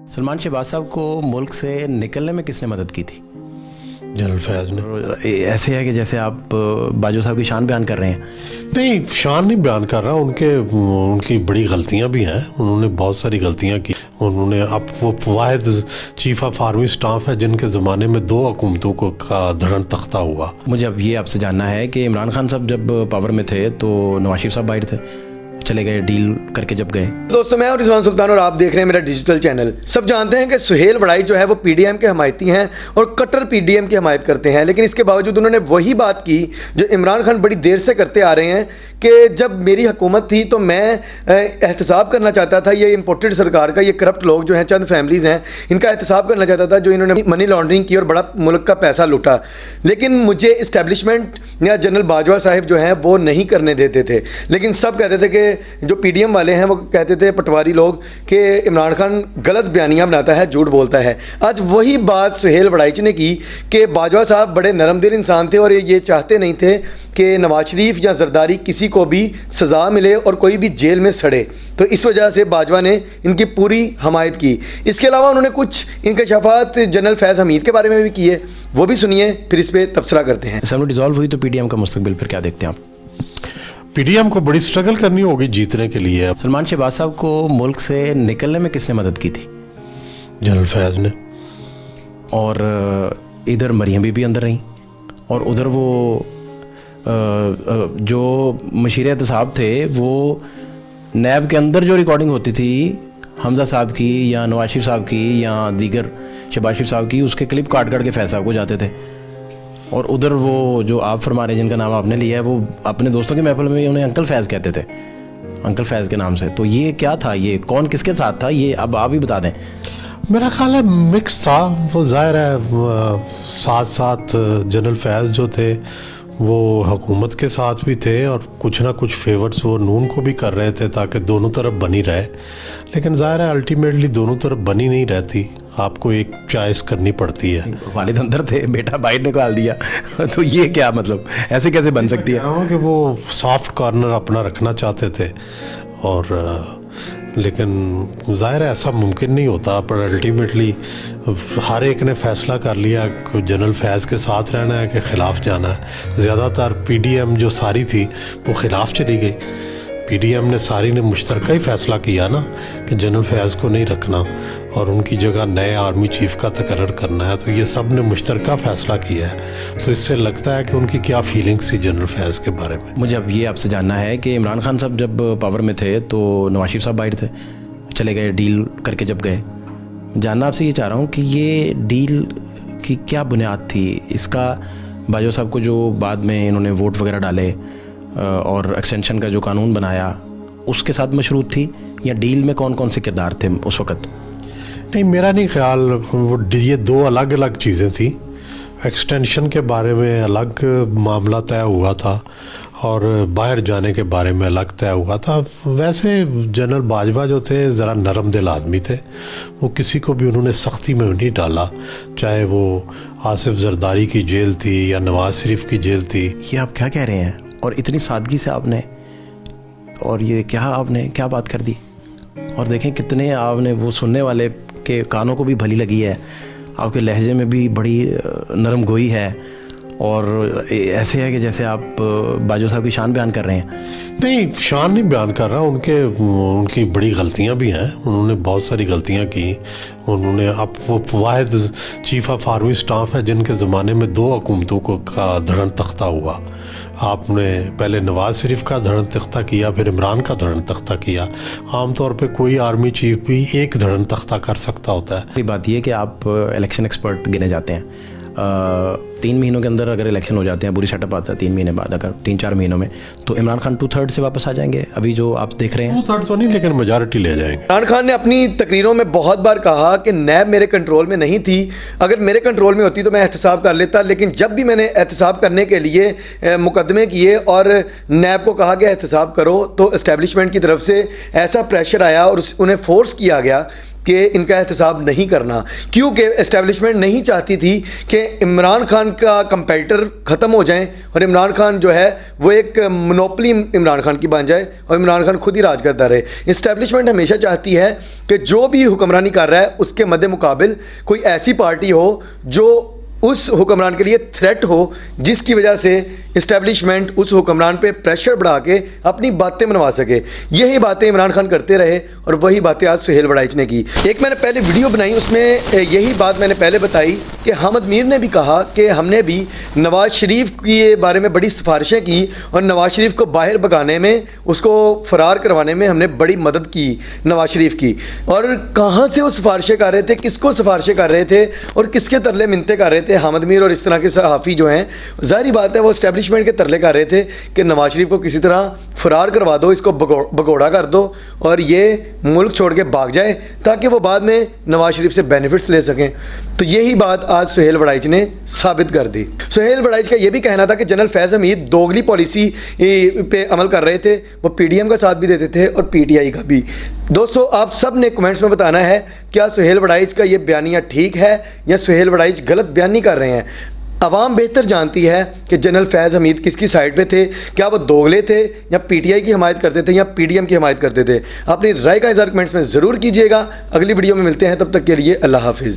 सलमान शहबाज साहब को मुल्क से निकलने में किसने मदद की थी? जनरल फैज़ ने। ऐसे है कि जैसे आप बाजवा साहब की शान बयान कर रहे हैं। नहीं, शान नहीं बयान कर रहा, उनकी बड़ी गलतियां भी हैं। उन्होंने बहुत सारी गलतियां की। उन्होंने अब वो वाहिद चीफ ऑफ आर्मी स्टाफ है जिनके ज़माने में 2 हुकूमतों को का धड़न तख्ता हुआ। मुझे अब ये आपसे जानना है कि इमरान खान साहब जब पावर में थे तो नवाज शरीफ साहब बाहर थे, चले गए डील करके जब गए। दोस्तों, मैं और रिजवान सुल्तान और आप देख रहे हैं मेरा डिजिटल चैनल। सब जानते हैं कि सुहेल वड़ाई जो है वो पीडीएम के हमायती हैं और कट्टर पीडीएम की हमायत करते हैं, लेकिन इसके बावजूद उन्होंने वही बात की जो इमरान खान बड़ी देर से करते आ रहे हैं कि जब मेरी हुकूमत थी तो मैं एहतसाब करना चाहता था। ये इंपोर्टेड सरकार का, ये करप्ट लोग जो हैं, चंद फैमिलीज़ हैं, इनका एहतसाब करना चाहता था जो इन्होंने मनी लॉन्ड्रिंग की और बड़ा मुल्क का पैसा लूटा। लेकिन मुझे इस्टेब्लिशमेंट या जनरल बाजवा साहिब जो हैं वो नहीं करने देते थे। लेकिन सब कहते थे कि जो पीडीएम वाले हैं वो कहते थे, पटवारी लोग, कि इमरान खान गलत बयानियाँ बनाता है, झूठ बोलता है। आज वही बात सुहेल वड़ाइच ने की कि बाजवा साहब बड़े नरम दिल इंसान थे और ये चाहते नहीं थे कि नवाज शरीफ या जरदारी किसी को भी सज़ा मिले और कोई भी जेल में सड़े। तो इस वजह से बाजवा ने इनकी पूरी हमायत की। इसके अलावा उन्होंने कुछ इंकशाफात जनरल फैज़ हमीद के बारे में भी किए, वो भी सुनिए, फिर इस पर तबसरा करते हैं। असेंबली डिसॉल्व हुई तो पीडीएम का मुस्तकबिल फिर क्या देखते हैं आप? पीडीएम को बड़ी स्ट्रगल करनी होगी जीतने के लिए। सलमान शहबाज साहब को मुल्क से निकलने में किसने मदद की थी? जनरल फैज़ ने। और इधर मरियम बीबी अंदर रहीं और उधर वो जो मशीर एहतसाब थे वो नैब के अंदर जो रिकॉर्डिंग होती थी हमजा साहब की या नवाज शरीफ साहब की या दीगर शहबाज शरीफ साहब की, उसके क्लिप काट के फैज़ साहब को जाते थे। और उधर वो जो आप फरमा रहे हैं जिनका नाम आपने लिया है, वो अपने दोस्तों की महफिल में उन्हें अंकल फैज़ कहते थे, अंकल फैज़ के नाम से। तो ये क्या था, ये कौन किसके साथ था, ये अब आप ही बता दें। मेरा ख्याल है मिक्स था। वो ज़ाहिर है साथ साथ जनरल फैज़ जो थे वो हुकूमत के साथ भी थे और कुछ ना कुछ फेवर्स वो नून को भी कर रहे थे ताकि दोनों तरफ बनी रहे। लेकिन ज़ाहिर है अल्टीमेटली दोनों तरफ बनी नहीं रहती, आपको एक चॉइस करनी पड़ती है। वालिद अंदर थे, बेटा बाहर निकाल दिया तो ये क्या मतलब, ऐसे कैसे बन सकती है? कि वो सॉफ्ट कॉर्नर अपना रखना चाहते थे और लेकिन ज़ाहिर है ऐसा मुमकिन नहीं होता। पर अल्टीमेटली हर एक ने फ़ैसला कर लिया कि जनरल फैज़ के साथ रहना है कि ख़िलाफ़ जाना है। ज़्यादातर पीडीएम जो सारी थी वो ख़िलाफ़ चली गई। पीडीएम ने सारी ने मुश्तरका ही फ़ैसला किया ना कि जनरल फैज़ को नहीं रखना और उनकी जगह नए आर्मी चीफ़ का तकर्रर करना है। तो ये सब ने मुश्तरका फ़ैसला किया है। तो इससे लगता है कि उनकी क्या फीलिंग्स थी जनरल फैज़ के बारे में। मुझे अब ये आपसे जानना है कि इमरान खान साहब जब पावर में थे तो नवाज शरीफ साहब बाहर थे, चले गए डील करके जब गए। जानना आपसे ये चाह रहा हूँ कि ये डील की क्या बुनियाद थी, इसका बाजवा साहब को जो बाद में इन्होंने वोट वगैरह डाले और एक्सटेंशन का जो कानून बनाया उसके साथ मशरूत थी, या डील में कौन कौन से किरदार थे उस वक़्त? नहीं, मेरा नहीं ख्याल। वो ये 2 अलग अलग चीज़ें थी। एक्सटेंशन के बारे में अलग मामला तय हुआ था और बाहर जाने के बारे में अलग तय हुआ था। वैसे जनरल बाजवा जो थे ज़रा नरम दिल आदमी थे, वो किसी को भी उन्होंने सख्ती में नहीं डाला, चाहे वो आसिफ जरदारी की जेल थी या नवाज शरीफ की जेल थी। ये आप क्या कह रहे हैं? और इतनी सादगी से आपने, और ये क्या आपने क्या बात कर दी? और देखें कितने आपने, वो सुनने वाले के कानों को भी भली लगी है, आपके लहजे में भी बड़ी नरम गोई है और ऐसे है कि जैसे आप बाजवा साहब की शान बयान कर रहे हैं। नहीं, शान नहीं बयान कर रहा, उनकी बड़ी गलतियां भी हैं। उन्होंने बहुत सारी गलतियां की। उन्होंने अब वो वाहिद चीफ ऑफ आर्मी स्टाफ है जिनके ज़माने में 2 हुकूमतों को का धड़न तख्ता हुआ। आपने पहले नवाज शरीफ का धड़न तख्ता किया, फिर इमरान का धड़न तख्ता किया। आमतौर पे कोई आर्मी चीफ भी एक धड़न तख्ता कर सकता होता है। बात यह कि आप इलेक्शन एक्सपर्ट गिने जाते हैं। 3 महीनों के अंदर अगर इलेक्शन हो जाते हैं, बुरी सेटअप आता है 3 महीने बाद, अगर 3-4 महीनों में, तो इमरान खान 2/3 से वापस आ जाएंगे। अभी जो आप देख रहे हैं 2/3 तो नहीं, लेकिन मेजॉरिटी ले जाएंगे। इमरान खान ने अपनी तकरीरों में बहुत बार कहा कि नैब मेरे कंट्रोल में नहीं थी, अगर मेरे कंट्रोल में होती तो मैं एहतसाब कर लेता। लेकिन जब भी मैंने एहतसाब करने के लिए मुकदमे किए और नैब को कहा कि एहतसाब करो, तो इस्टेब्लिशमेंट की तरफ से ऐसा प्रेशर आया और उन्हें फोर्स किया गया कि इनका एहतसाब नहीं करना, क्योंकि एस्टेब्लिशमेंट नहीं चाहती थी कि इमरान खान का कंपेटिटर ख़त्म हो जाए और इमरान खान जो है वो एक मोनोपली इमरान खान की बन जाए और इमरान खान खुद ही राज करता रहे। एस्टेब्लिशमेंट हमेशा चाहती है कि जो भी हुक्मरानी कर रहा है उसके मद्दे मुकाबिल कोई ऐसी पार्टी हो जो उस हुक्मरान के लिए थ्रेट हो, जिसकी वजह से इस्टेब्लिशमेंट उस हुक्मरान पे प्रेशर बढ़ा के अपनी बातें मनवा सके। यही बातें इमरान खान करते रहे और वही बातें आज सुहेल वड़ाइच ने की। एक मैंने पहले वीडियो बनाई, उसमें यही बात मैंने पहले बताई कि हामिद मीर ने भी कहा कि हमने भी नवाज़ शरीफ के बारे में बड़ी सिफारिशें की और नवाज़ शरीफ को बाहर भगाने में, उसको फ़रार करवाने में हमने बड़ी मदद की नवाज़ शरीफ की। और कहाँ से वो सिफारिशें कर रहे थे, किसको सिफारिशें कर रहे थे और किसके तरले मिनते कर रहे थे हामिद मीर और इस तरह के सहाफ़ी जो हैं। ज़ाहिर बात है वो एस्टेब्लिशमेंट के तरले कर रहे थे कि नवाज शरीफ को किसी तरह फरार करवा दो, इसको भगोड़ा कर दो और ये मुल्क छोड़ के भाग जाए ताकि वो बाद में नवाज शरीफ से बेनिफिट्स ले सकें। तो यही बात आज सुहेल वड़ाइच ने साबित कर दी। सुहेल वड़ाइच का ये भी कहना था कि जनरल फैज़ हमीद दोगली पॉलिसी पे अमल कर रहे थे, वो PDM का साथ भी देते थे और PTI का भी। दोस्तों आप सब ने कमेंट्स में बताना है क्या सुहेल वड़ाइच का ये बयानिया ठीक है या सुहेल वड़ाइच गलत बयानी कर रहे हैं। अवाम बेहतर जानती है कि जनरल फैज़ हमीद किसकी साइड पे थे, क्या वो दोगले थे या PTI की हमायत करते थे या PDM की हमायत करते थे। अपनी राय का इज़हार कमेंट्स में ज़रूर कीजिएगा। अगली वीडियो में मिलते हैं, तब तक के लिए अल्लाह हाफिज़।